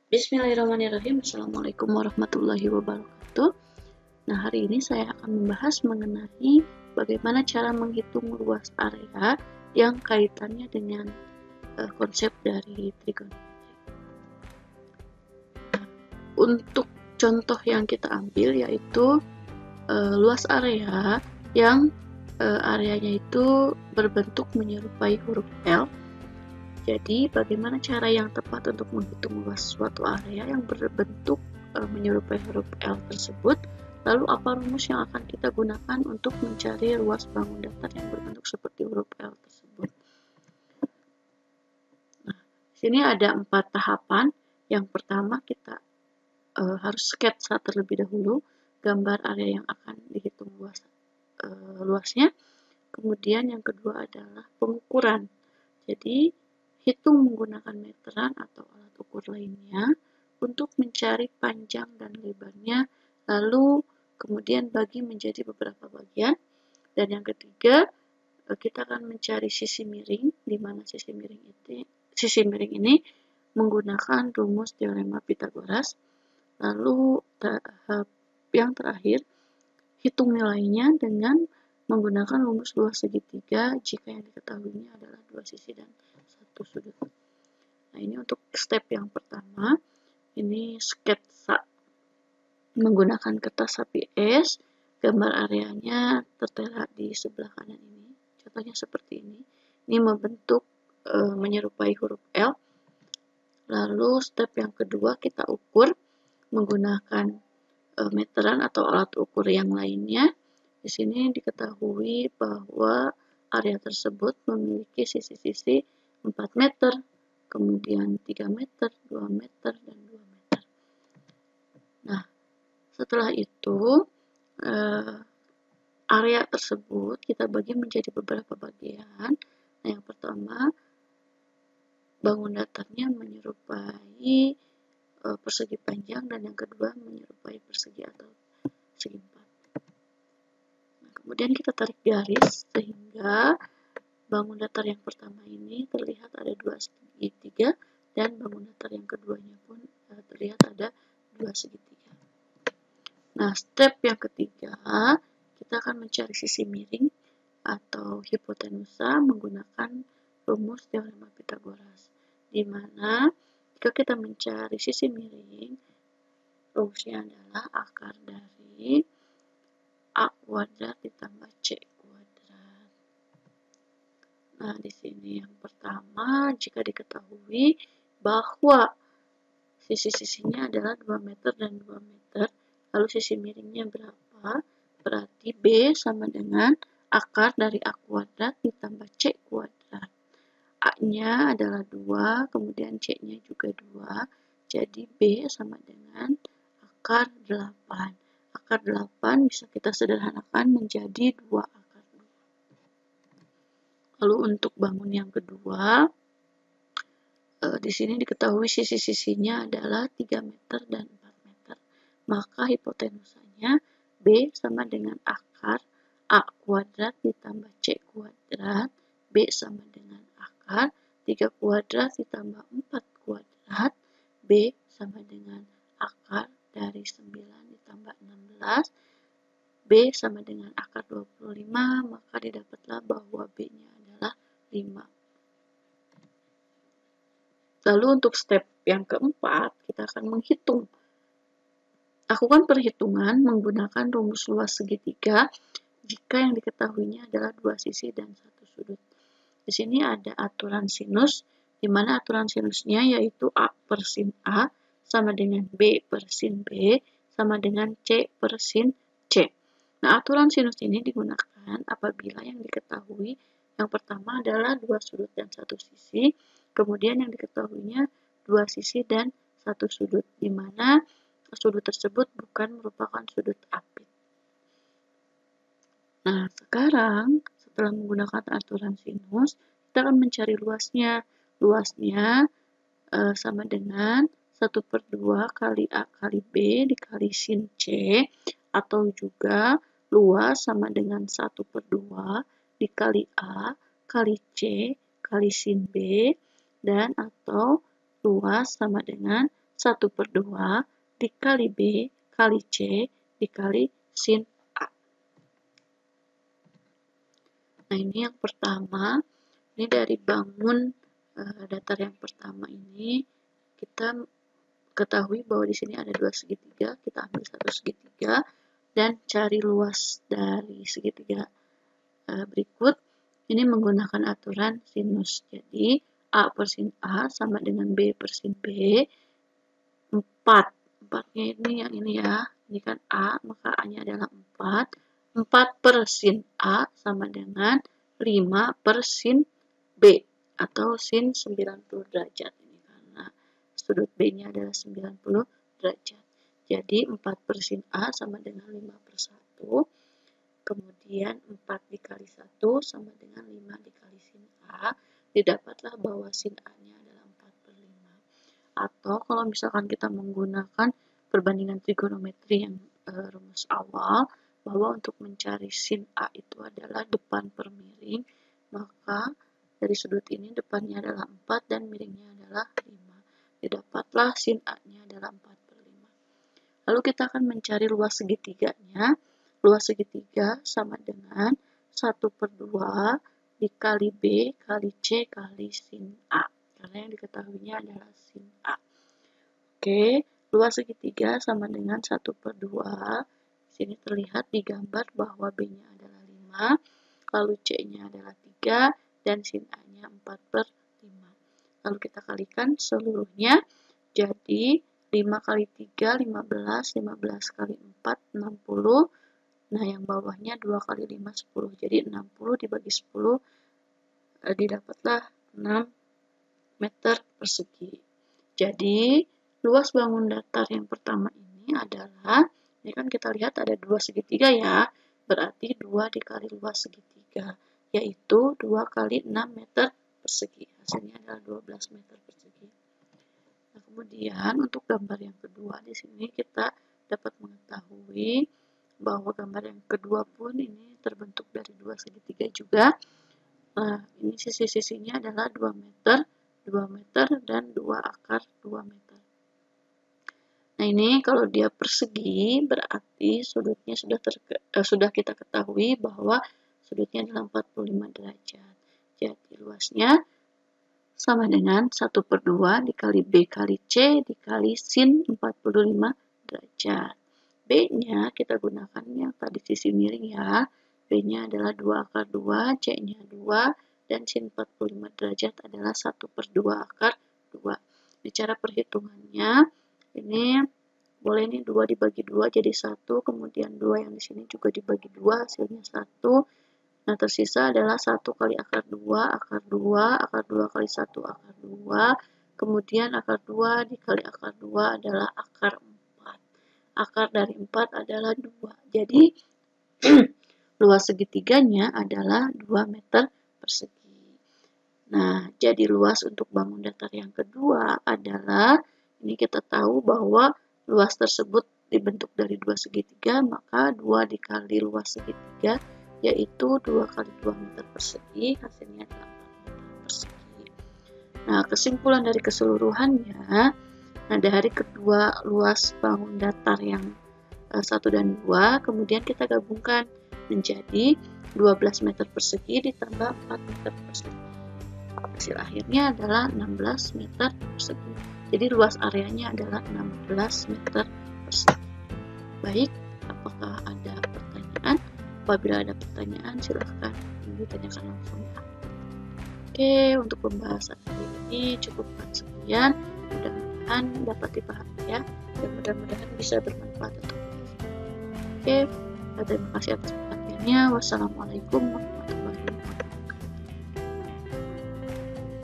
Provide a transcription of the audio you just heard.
Bismillahirrahmanirrahim. Assalamualaikum warahmatullahi wabarakatuh. Nah, hari ini saya akan membahas mengenai bagaimana cara menghitung luas area yang kaitannya dengan konsep dari trigonometri. Untuk contoh yang kita ambil yaitu luas area yang areanya itu berbentuk menyerupai huruf L. Jadi, bagaimana cara yang tepat untuk menghitung luas suatu area yang berbentuk menyerupai huruf L tersebut? Lalu, apa rumus yang akan kita gunakan untuk mencari luas bangun datar yang berbentuk seperti huruf L tersebut? Nah, sini ada 4 tahapan. Yang pertama, kita harus sketsa terlebih dahulu gambar area yang akan dihitung luasnya. Kemudian yang kedua adalah pengukuran. Jadi, hitung menggunakan meteran atau alat ukur lainnya untuk mencari panjang dan lebarnya, lalu kemudian bagi menjadi beberapa bagian. Dan yang ketiga, kita akan mencari sisi miring, di mana sisi miring ini menggunakan rumus teorema Pythagoras. Lalu tahap yang terakhir, hitung nilainya dengan menggunakan rumus luas segitiga jika yang diketahuinya adalah dua sisi dan satu sudut. Nah, ini untuk step yang pertama. Ini sketsa menggunakan kertas HPS. Gambar areanya tertera di sebelah kanan ini. Contohnya seperti ini. Ini membentuk menyerupai huruf L. Lalu step yang kedua kita ukur menggunakan meteran atau alat ukur yang lainnya. Di sini diketahui bahwa area tersebut memiliki sisi-sisi 4 meter, kemudian 3 meter, 2 meter, dan 2 meter. Nah, setelah itu area tersebut kita bagi menjadi beberapa bagian. Nah, yang pertama, bangun datarnya menyerupai persegi panjang, dan yang kedua menyerupai persegi atau segi empat. Kemudian kita tarik garis sehingga bangun datar yang pertama ini terlihat ada dua segitiga, dan bangun datar yang keduanya pun terlihat ada dua segitiga. Nah, step yang ketiga, kita akan mencari sisi miring atau hipotenusa menggunakan rumus teorema Pythagoras, di mana jika kita mencari sisi miring, rumusnya adalah akar dari A kuadrat ditambah C kuadrat. Nah, di sini yang pertama, jika diketahui bahwa sisi-sisinya adalah 2 meter dan 2 meter, lalu sisi miringnya berapa? Berarti B sama dengan akar dari A kuadrat ditambah C kuadrat. A-nya adalah 2, kemudian C-nya juga 2, jadi B sama dengan akar 8. Akar 8 bisa kita sederhanakan menjadi 2 akar 2. Lalu untuk bangun yang kedua, di sini diketahui sisi-sisinya adalah 3 meter dan 4 meter. Maka hipotenusanya B sama dengan akar A kuadrat ditambah C kuadrat. B sama dengan akar 3 kuadrat ditambah 4 kuadrat. B sama dengan akar dari 9 ditambah 16. B sama dengan akar 25, maka didapatlah bahwa B-nya adalah 5. Lalu untuk step yang keempat, kita akan menghitung. Lakukan perhitungan menggunakan rumus luas segitiga jika yang diketahuinya adalah dua sisi dan satu sudut. Di sini ada aturan sinus, di mana aturan sinusnya yaitu A per sin A sama dengan B per sin B sama dengan C per sin C. Nah, aturan sinus ini digunakan apabila yang diketahui yang pertama adalah dua sudut dan satu sisi, kemudian yang diketahuinya dua sisi dan satu sudut, di mana sudut tersebut bukan merupakan sudut apit. Nah, sekarang setelah menggunakan aturan sinus, kita akan mencari luasnya. Luasnya sama dengan 1/2 kali A kali B dikali sin C, atau juga luas sama dengan 1/2 dikali A kali C kali sin B, dan atau luas sama dengan 1/2 dikali B kali C dikali sin A. Nah, ini yang pertama. Ini dari bangun datar yang pertama ini, kita ketahui bahwa di sini ada 2 segitiga. Kita ambil satu segitiga dan cari luas dari segitiga berikut. Ini menggunakan aturan sinus. Jadi, A per sin A sama dengan B per sin B. 4. 4-nya ini yang ini ya. Ini kan A, maka A-nya adalah 4. 4 per sin A sama dengan 5 per sin B atau sin 90 derajat ini karena sudut B-nya adalah 90 derajat. Jadi 4 per sin A sama dengan 5 per 1. Kemudian 4 dikali 1 sama dengan 5 dikali sin A. Didapatlah bahwa sin A-nya adalah 4 per 5. Atau kalau misalkan kita menggunakan perbandingan trigonometri yang rumus awal, bahwa untuk mencari sin A itu adalah depan per miring, maka dari sudut ini depannya adalah 4 dan miringnya adalah 5. Didapatlah sin A-nya adalah 4 per 5. Lalu kita akan mencari luas segitiganya. Luas segitiga sama dengan 1/2 dikali B kali C kali sin A. Karena yang diketahuinya adalah sin A. Oke, luas segitiga sama dengan 1/2. Di sini terlihat di gambar bahwa B-nya adalah 5, lalu C-nya adalah 3, dan sin A-nya 4 per 5. Lalu kita kalikan seluruhnya, jadi 5 kali 3, 15, 15 kali 4, 60. Nah, yang bawahnya 2 kali 5, 10. Jadi 60 dibagi 10, didapatlah 6 meter persegi. Jadi, luas bangun datar yang pertama ini adalah, ini kan kita lihat ada 2 segitiga ya, berarti 2 dikali luas segitiga, yaitu 2 kali 6 meter persegi. Hasilnya adalah 12 meter persegi. Nah, kemudian untuk gambar yang kedua, di sini kita dapat mengetahui bahwa gambar yang kedua pun ini terbentuk dari 2 segitiga juga. Nah, ini sisi-sisinya adalah 2 meter, 2 meter, dan 2 akar 2 meter. Nah, ini kalau dia persegi, berarti sudutnya sudah kita ketahui bahwa sudutnya adalah 45 derajat. Jadi, luasnya sama dengan 1/2 dikali B kali C dikali sin 45 derajat. B-nya kita gunakan yang tadi sisi miring ya. B-nya adalah 2 akar 2, C-nya 2, dan sin 45 derajat adalah 1/2 akar 2. Di cara perhitungannya, ini boleh nih 2 dibagi 2 jadi 1, kemudian 2 yang di sini juga dibagi 2, hasilnya 1. Nah, tersisa adalah 1 kali akar 2, akar 2, akar 2 kali 1, akar 2, kemudian akar 2 dikali akar 2 adalah akar 4. Akar dari 4 adalah 2. Jadi, luas segitiganya adalah 2 meter persegi. Nah, jadi luas untuk bangun datar yang kedua adalah, ini kita tahu bahwa luas tersebut dibentuk dari 2 segitiga, maka 2 dikali luas segitiga, yaitu 2 kali 2 meter persegi, hasilnya adalah 4 meter persegi. Nah, kesimpulan dari keseluruhannya, nah dari kedua luas bangun datar yang 1 dan 2, kemudian kita gabungkan menjadi 12 meter persegi ditambah 4 meter persegi. Hasil akhirnya adalah 16 meter persegi. Jadi luas areanya adalah 16 meter persegi. Baik, apakah ada pertanyaan? Apabila ada pertanyaan, silahkan ditanyakan langsung ya. Oke, untuk pembahasan kali ini cukupkan sekian. Mudah-mudahan dapat dipahami ya, dan mudah-mudahan bisa bermanfaat untuk kita. Oke, terima kasih atas perhatiannya. Wassalamualaikum warahmatullahi wabarakatuh.